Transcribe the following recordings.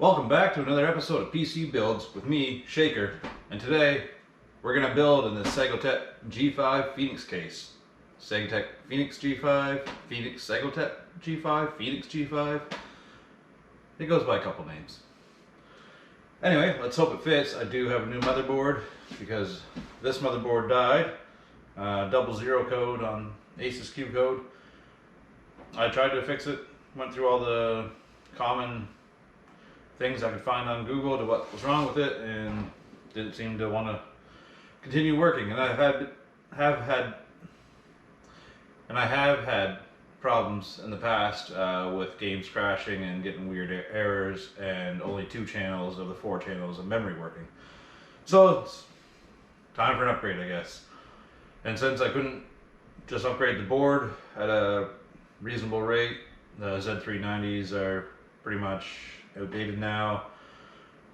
Welcome back to another episode of PC Builds with me, Shaker, and today we're going to build in the Segotep G5 Phoenix case. Segotep Phoenix G5, Phoenix Segotep G5, Phoenix G5. It goes by a couple names. Anyway, let's hope it fits. I do have a new motherboard because this motherboard died. 00 code on Asus Q code. I tried to fix it, went through all the common things I could find on Google to what was wrong with it, and didn't seem to want to continue working. And I have had problems in the past with games crashing and getting weird errors, and only 2 channels of the 4 channels of memory working. So it's time for an upgrade, I guess. And since I couldn't just upgrade the board at a reasonable rate, the Z390s are pretty much outdated now.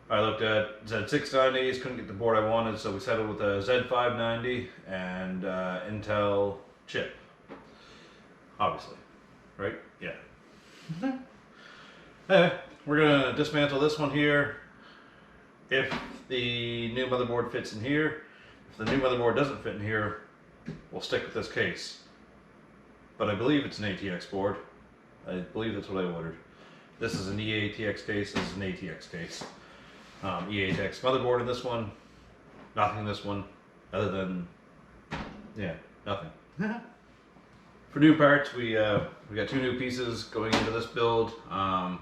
I looked at Z690s, couldn't get the board I wanted, so we settled with a Z590 and Intel chip. Obviously, right? Yeah. Anyway, we're gonna dismantle this one here. If the new motherboard fits in here, if the new motherboard doesn't fit in here, we'll stick with this case. But I believe it's an ATX board. I believe that's what I ordered. This is an EATX case, this is an ATX case. EATX motherboard in this one, nothing in this one, other than, yeah, nothing. For new parts, we got 2 new pieces going into this build, and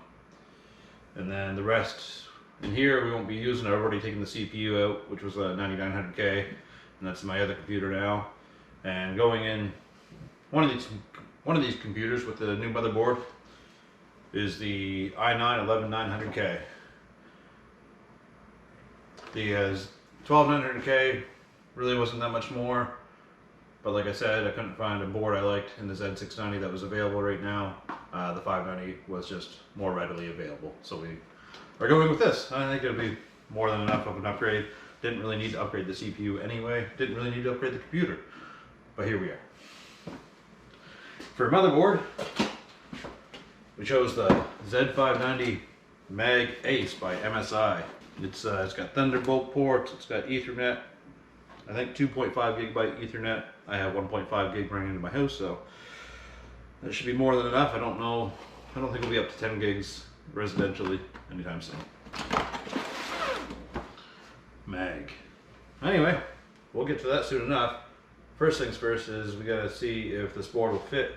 then the rest in here we won't be using. I've already taken the CPU out, which was a 9900K, and that's my other computer now. And going in one of these computers with the new motherboard is the i9-11900K. The 12900K really wasn't that much more, but like I said, I couldn't find a board I liked in the Z690 that was available right now. The 590 was just more readily available, so we are going with this. I think it'll be more than enough of an upgrade. Didn't really need to upgrade the CPU anyway. Didn't really need to upgrade the computer, but here we are. For a motherboard, we chose the Z590 Mag Ace by MSI. It's got Thunderbolt ports, it's got Ethernet, I think 2.5 gigabyte Ethernet. I have 1.5 gig running into my house, so that should be more than enough. I don't think we'll be up to 10 gigs residentially anytime soon. Mag. Anyway, we'll get to that soon enough. First things first is we gotta see if this board will fit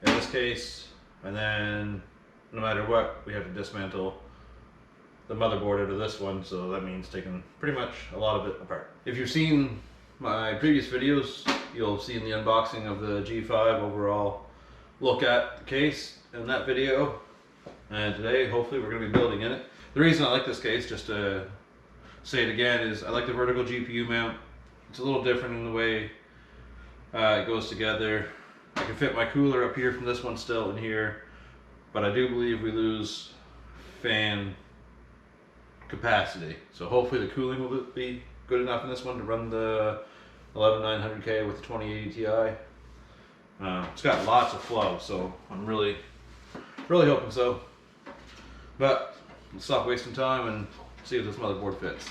in this case, and then no matter what, we have to dismantle the motherboard out of this one, so that means taking pretty much a lot of it apart. If you've seen my previous videos, you'll have seen the unboxing of the G5 overall look at the case in that video, and today hopefully we're going to be building in it. The reason I like this case, just to say it again, is I like the vertical GPU mount. It's a little different in the way it goes together. I can fit my cooler up here from this one still in here, but I do believe we lose fan capacity. So hopefully the cooling will be good enough in this one to run the 11900K with the 2080 Ti. It's got lots of flow, so I'm really hoping so. But let's stop wasting time and see if this motherboard fits.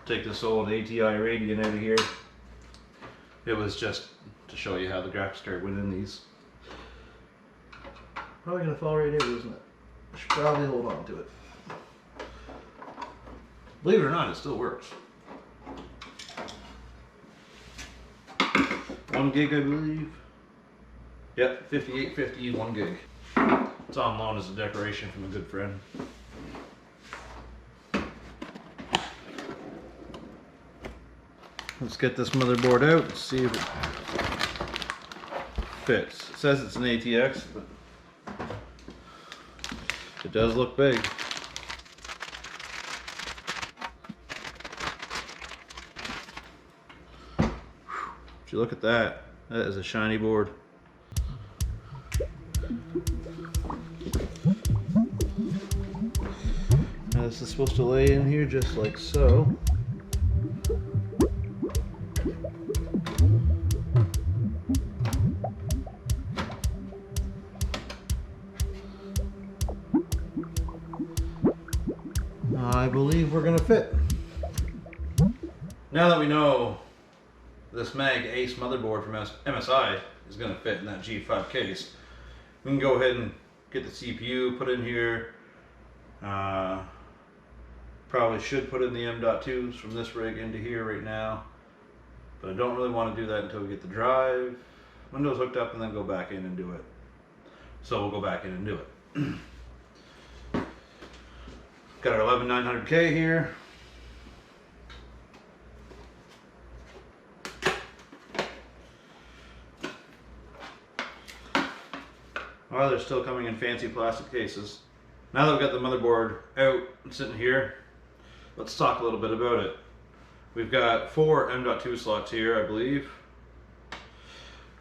Take this old ATI Radeon out of here. It was just to show you how the graphics card went in these. Probably gonna fall right out, isn't it? I should probably hold on to it. Believe it or not, it still works. 1 gig, I believe. Yep, 5850, 1 gig. It's on loan as a decoration from a good friend. Let's get this motherboard out and see if it fits. It says it's an ATX, but it does look big. Would you look at that? That is a shiny board. Now this is supposed to lay in here just like so. I believe we're gonna fit. Now that we know this Mag Ace motherboard from MSI is gonna fit in that G5 case, we can go ahead and get the CPU put in here. Probably should put in the M.2s from this rig into here right now, but I don't really want to do that until we get the drive, Windows hooked up, and then go back in and do it. So we'll go back in and do it. Got our 11900K here. Well, they're still coming in fancy plastic cases. Now that we've got the motherboard out and sitting here, let's talk a little bit about it. We've got 4 M.2 slots here, I believe,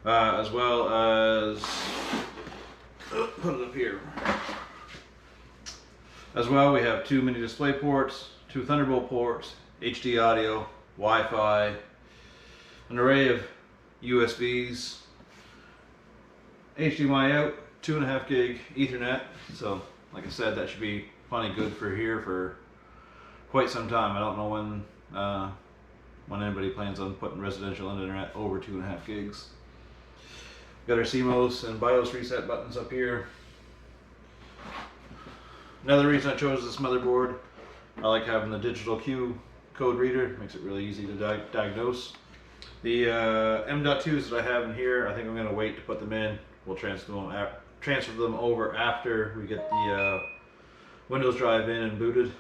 as well as, put it up here. As well, we have 2 mini display ports, 2 Thunderbolt ports, HD audio, Wi-Fi, an array of USBs, HDMI out, 2.5 gig Ethernet. So, like I said, that should be plenty good for here for quite some time. I don't know when anybody plans on putting residential internet over 2.5 gigs. Got our CMOS and BIOS reset buttons up here. Another reason I chose this motherboard, I like having the digital Q code reader. Makes it really easy to diagnose. The M.2s that I have in here, I think I'm going to wait to put them in. We'll transfer them over after we get the Windows drive in and booted.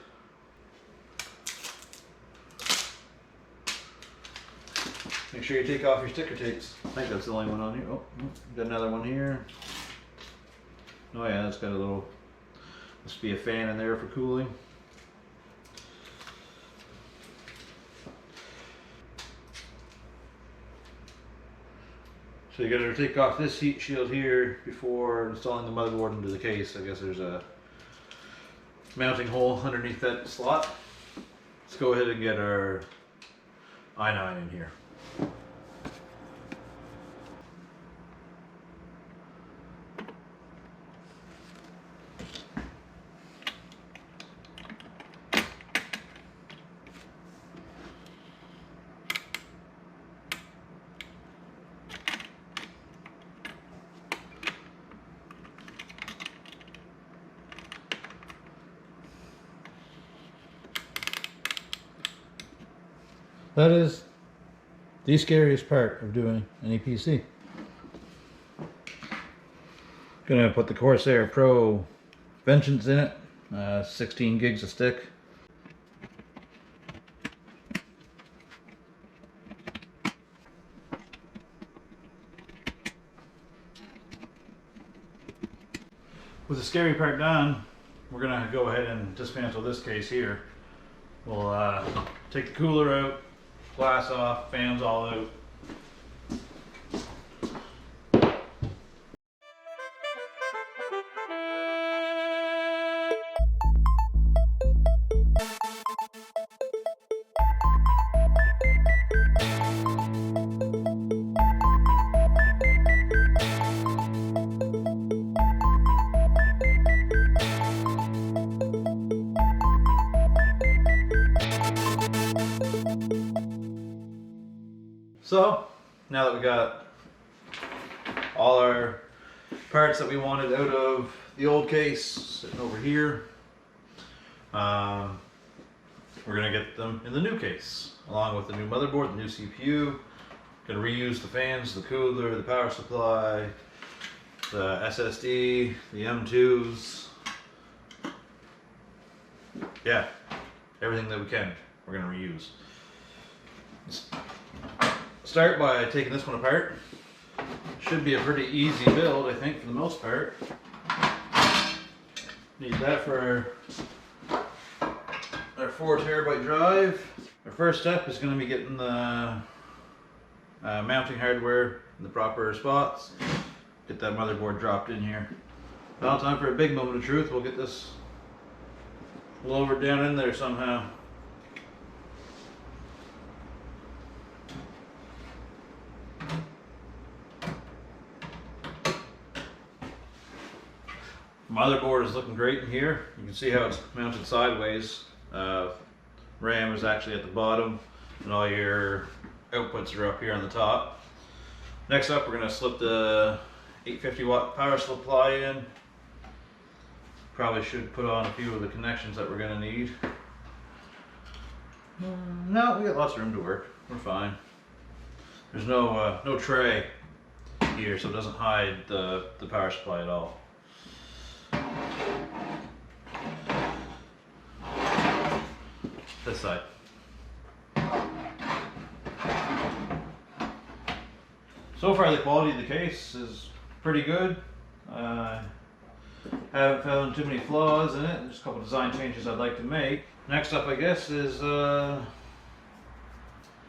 Make sure you take off your sticker tapes. I think that's the only one on here. Oh, got another one here. Oh yeah, that's got a little, must be a fan in there for cooling. So you gotta take off this heat shield here before installing the motherboard into the case. I guess there's a mounting hole underneath that slot. Let's go ahead and get our i9 in here. That is the scariest part of doing any PC. Gonna put the Corsair Pro Vengeance in it, 16 gigs a stick. With the scary part done, we're gonna go ahead and dismantle this case here. We'll take the cooler out, glass off, fans all out. So, now that we got all our parts that we wanted out of the old case sitting over here, we're going to get them in the new case, along with the new motherboard, the new CPU. Going to reuse the fans, the cooler, the power supply, the SSD, the M2s. Yeah, everything that we can, we're going to reuse. Start by taking this one apart. Should be a pretty easy build, I think, for the most part. Need that for our 4 terabyte drive. Our first step is going to be getting the mounting hardware in the proper spots. Get that motherboard dropped in here. Now time for a big moment of truth. We'll get this lowered down in there somehow. Motherboard is looking great in here. You can see how it's mounted sideways. RAM is actually at the bottom, and all your outputs are up here on the top. Next up, we're going to slip the 850 watt power supply in. Probably should put on a few of the connections that we're going to need. No, we got lots of room to work. We're fine. There's no tray here, so it doesn't hide the power supply at all. This side. So far the quality of the case is pretty good. Haven't found too many flaws in it. Just a couple design changes I'd like to make. Next up, I guess, is the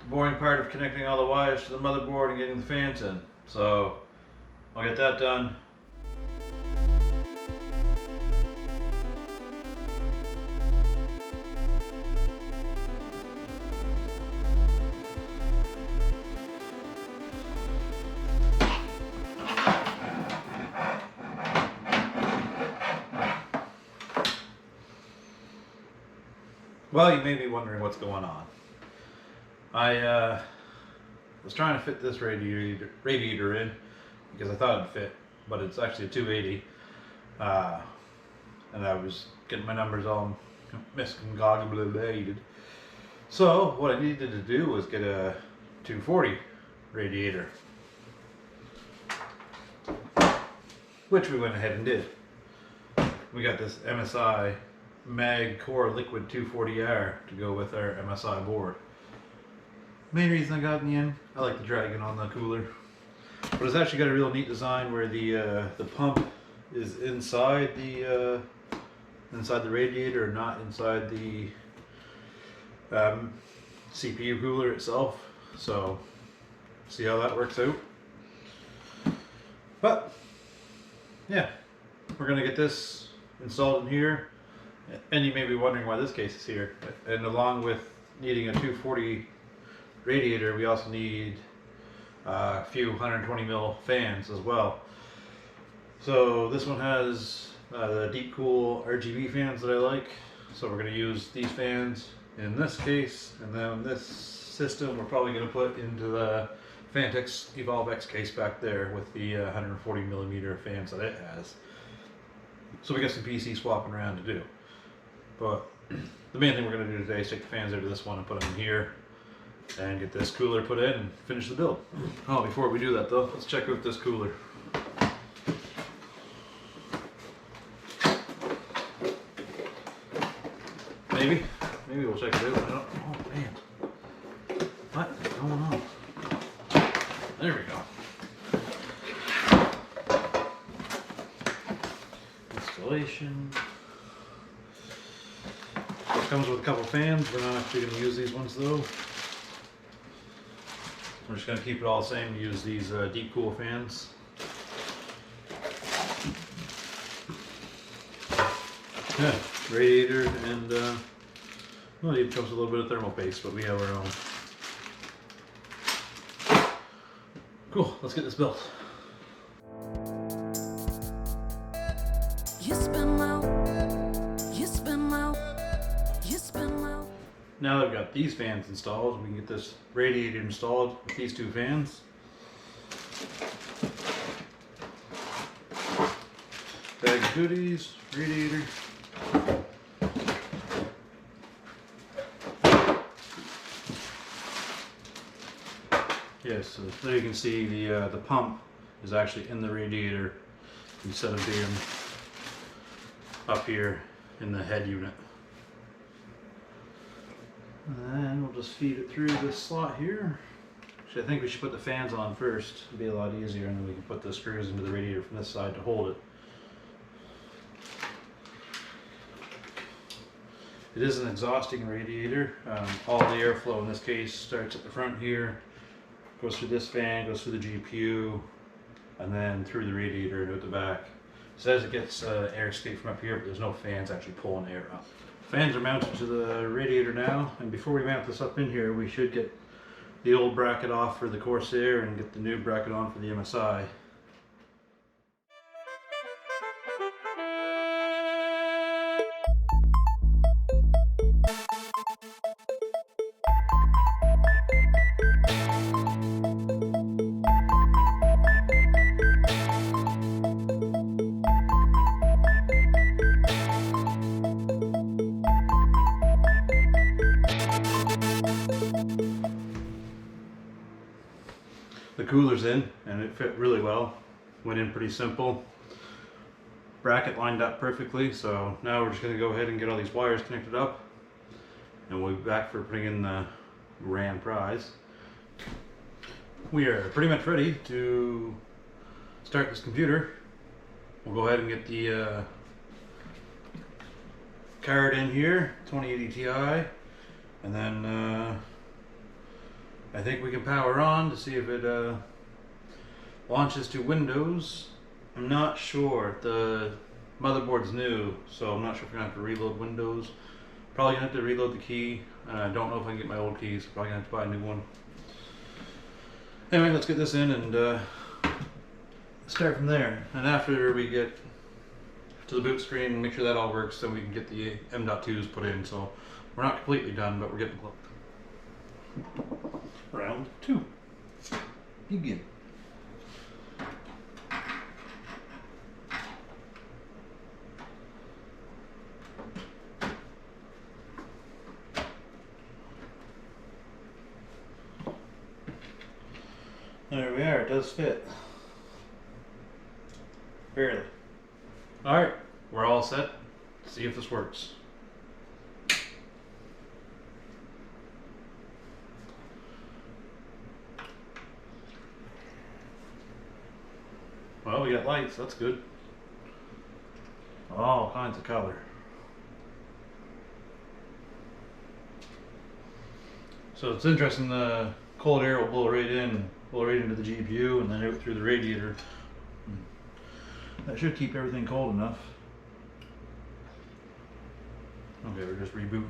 boring part of connecting all the wires to the motherboard and getting the fans in. So I'll get that done. Well, you may be wondering what's going on. I was trying to fit this radiator in because I thought it'd fit, but it's actually a 280, and I was getting my numbers all miscongogulated. So what I needed to do was get a 240 radiator, which we went ahead and did. We got this MSI Mag Core Liquid 240R to go with our MSI board. Main reason I got in the end, I like the dragon on the cooler, but it's actually got a real neat design where the pump is inside the radiator, not inside the CPU cooler itself. So see how that works out. But yeah, we're gonna get this installed in here. And you may be wondering why this case is here. And along with needing a 240 radiator, we also need a few 120 mil fans as well. So this one has the deep cool RGB fans that I like. So we're going to use these fans in this case, and then this system we're probably going to put into the Phanteks Evolve X case back there with the 140 millimeter fans that it has. So we got some PC swapping around to do. But the main thing we're going to do today is take the fans out of this one and put them in here and get this cooler put in and finish the build. Oh, before we do that though, let's check out this cooler. Maybe we'll check it out. Oh man, what's going on? There we go. Installation. Comes with a couple fans. We're not actually going to use these ones though. We're just going to keep it all the same and use these deep cool fans. Yeah, radiator and well, it comes with a little bit of thermal paste, but we have our own. Cool, let's get this built. Now that I've got these fans installed, we can get this radiator installed with these two fans. Bag of goodies, radiator. Yes, so there you can see the pump is actually in the radiator instead of being up here in the head unit. And then we'll just feed it through this slot here. Actually, I think we should put the fans on first. It'll be a lot easier, and then we can put the screws into the radiator from this side to hold it. It is an exhausting radiator. All the airflow in this case starts at the front here, goes through this fan, goes through the GPU, and then through the radiator and out the back. It says it gets air escape from up here, but there's no fans actually pulling air up. Fans are mounted to the radiator now, and before we mount this up in here, we should get the old bracket off for the Corsair and get the new bracket on for the MSI. coolers in, and it fit really well. Went in pretty simple. Bracket lined up perfectly, so now we're just going to go ahead and get all these wires connected up, and we'll be back for putting in the RAM prize. We are pretty much ready to start this computer. We'll go ahead and get the card in here, 2080 Ti, and then I think we can power on to see if it launches to Windows. I'm not sure. The motherboard's new, so I'm not sure if we're going to have to reload Windows. Probably going to have to reload the key. I don't know if I can get my old keys, so probably going to have to buy a new one. Anyway, let's get this in and start from there. And after we get to the boot screen and make sure that all works, then we can get the M.2s put in. So we're not completely done, but we're getting close. Round 2. Begin. There we are, it does fit. Barely. Alright, we're all set. Let's see if this works. Well, we got lights, that's good. All kinds of color. So it's interesting, the cold air will blow right into the GPU and then out through the radiator. That should keep everything cold enough. Okay, we're just rebooting.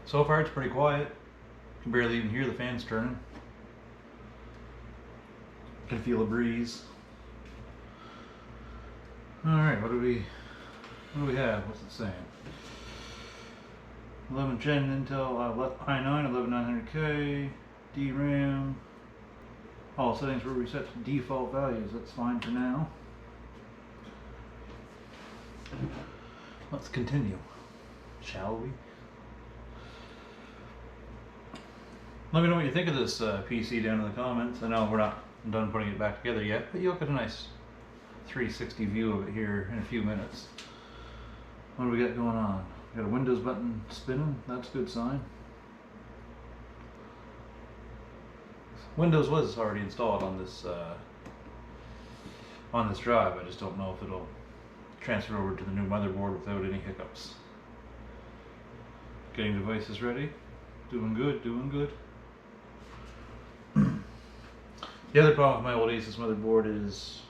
So far it's pretty quiet. You can barely even hear the fans turning. Can feel a breeze. Alright, what do we have? What's it saying? 11 Gen Intel i9 11900K DRAM. All settings were reset to default values. That's fine for now. Let's continue, shall we? Let me know what you think of this PC down in the comments. I know we're not done putting it back together yet, but you'll get a nice 360 view of it here in a few minutes. What do we got going on? We got a Windows button spinning. That's a good sign. Windows was already installed on this drive. I just don't know if it'll transfer over to the new motherboard without any hiccups. Getting devices ready. Doing good, doing good. The other problem with my old Asus motherboard is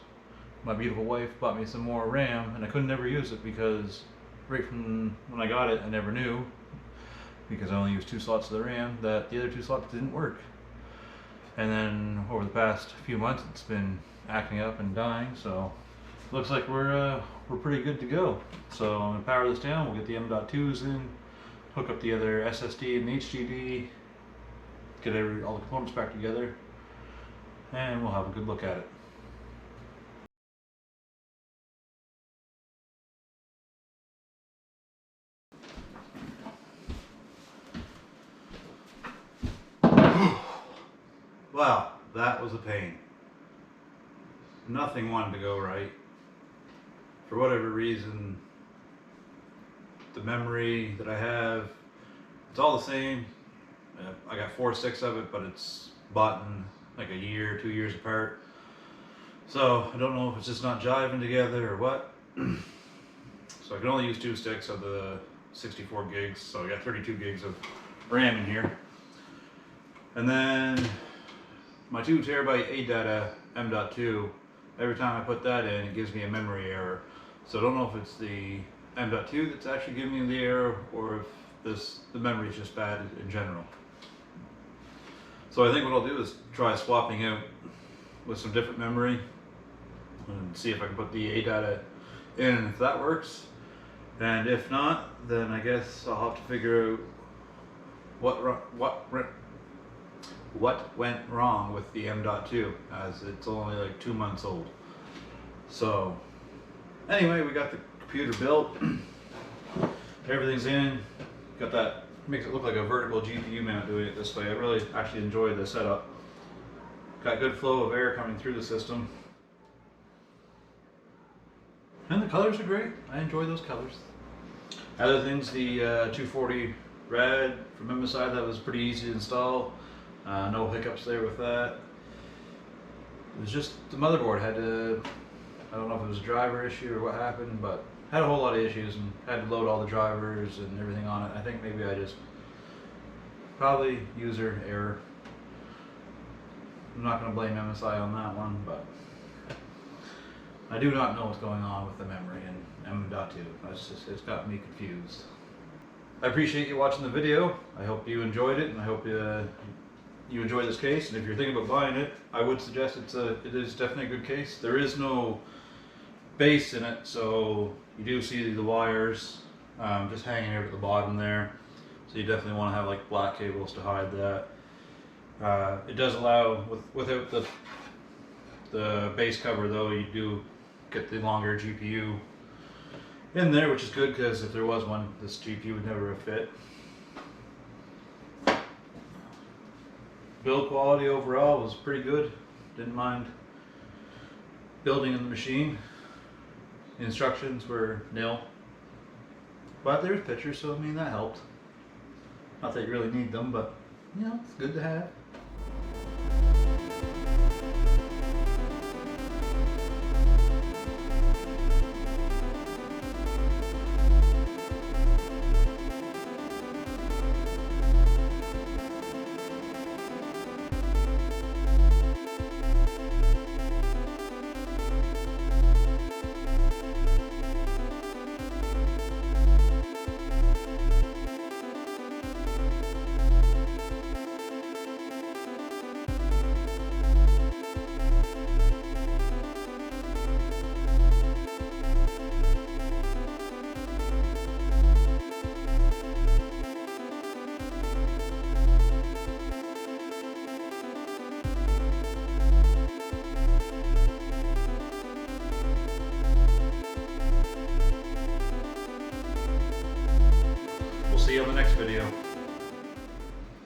my beautiful wife bought me some more RAM and I couldn't ever use it because right from when I got it I never knew, because I only used 2 slots of the RAM, that the other 2 slots didn't work. And then over the past few months it's been acting up and dying, so looks like we're pretty good to go. So I'm going to power this down, we'll get the M.2s in, hook up the other SSD and the HDD, get all the components back together, and we'll have a good look at it. Wow, that was a pain. Nothing wanted to go right. For whatever reason, the memory that I have, it's all the same. I got 4 sticks of it, but it's bought in like a year, 2 years apart. So I don't know if it's just not jiving together or what. So I can only use 2 sticks of the 64 gigs, so I got 32 gigs of RAM in here. And then my 2 terabyte ADATA M.2, every time I put that in, it gives me a memory error. So I don't know if it's the M.2 that's actually giving me the error, or if the memory is just bad in general. So I think what I'll do is try swapping out with some different memory and see if I can put the ADATA in, and if that works. And if not, then I guess I'll have to figure out what went wrong with the M.2, as it's only like 2 months old. So anyway, we got the computer built. Everything's in. Got that, makes it look like a vertical GPU mount doing it this way. I really actually enjoy the setup. Got good flow of air coming through the system. And the colors are great. I enjoy those colors. Other things, the 240 red from MSI, that was pretty easy to install. No hiccups there with that. It was just the motherboard had to, I don't know if it was a driver issue or what happened, but had a whole lot of issues and had to load all the drivers and everything on it. I think maybe I just, probably user error. I'm not going to blame MSI on that one, but I do not know what's going on with the memory in M.2. It's got me confused. I appreciate you watching the video. I hope you enjoyed it, and I hope you enjoy this case. And if you're thinking about buying it, I would suggest it is definitely a good case. There is no base in it, so you do see the wires just hanging out at the bottom there. So you definitely want to have like black cables to hide that. It does allow, without the base cover though, you do get the longer GPU in there, which is good because if there was one, this GPU would never have fit. Build quality overall was pretty good. Didn't mind building in the machine. The instructions were nil, but there's pictures, so I mean that helped. Not that you really need them, but you know, it's good to have. See you on the next video.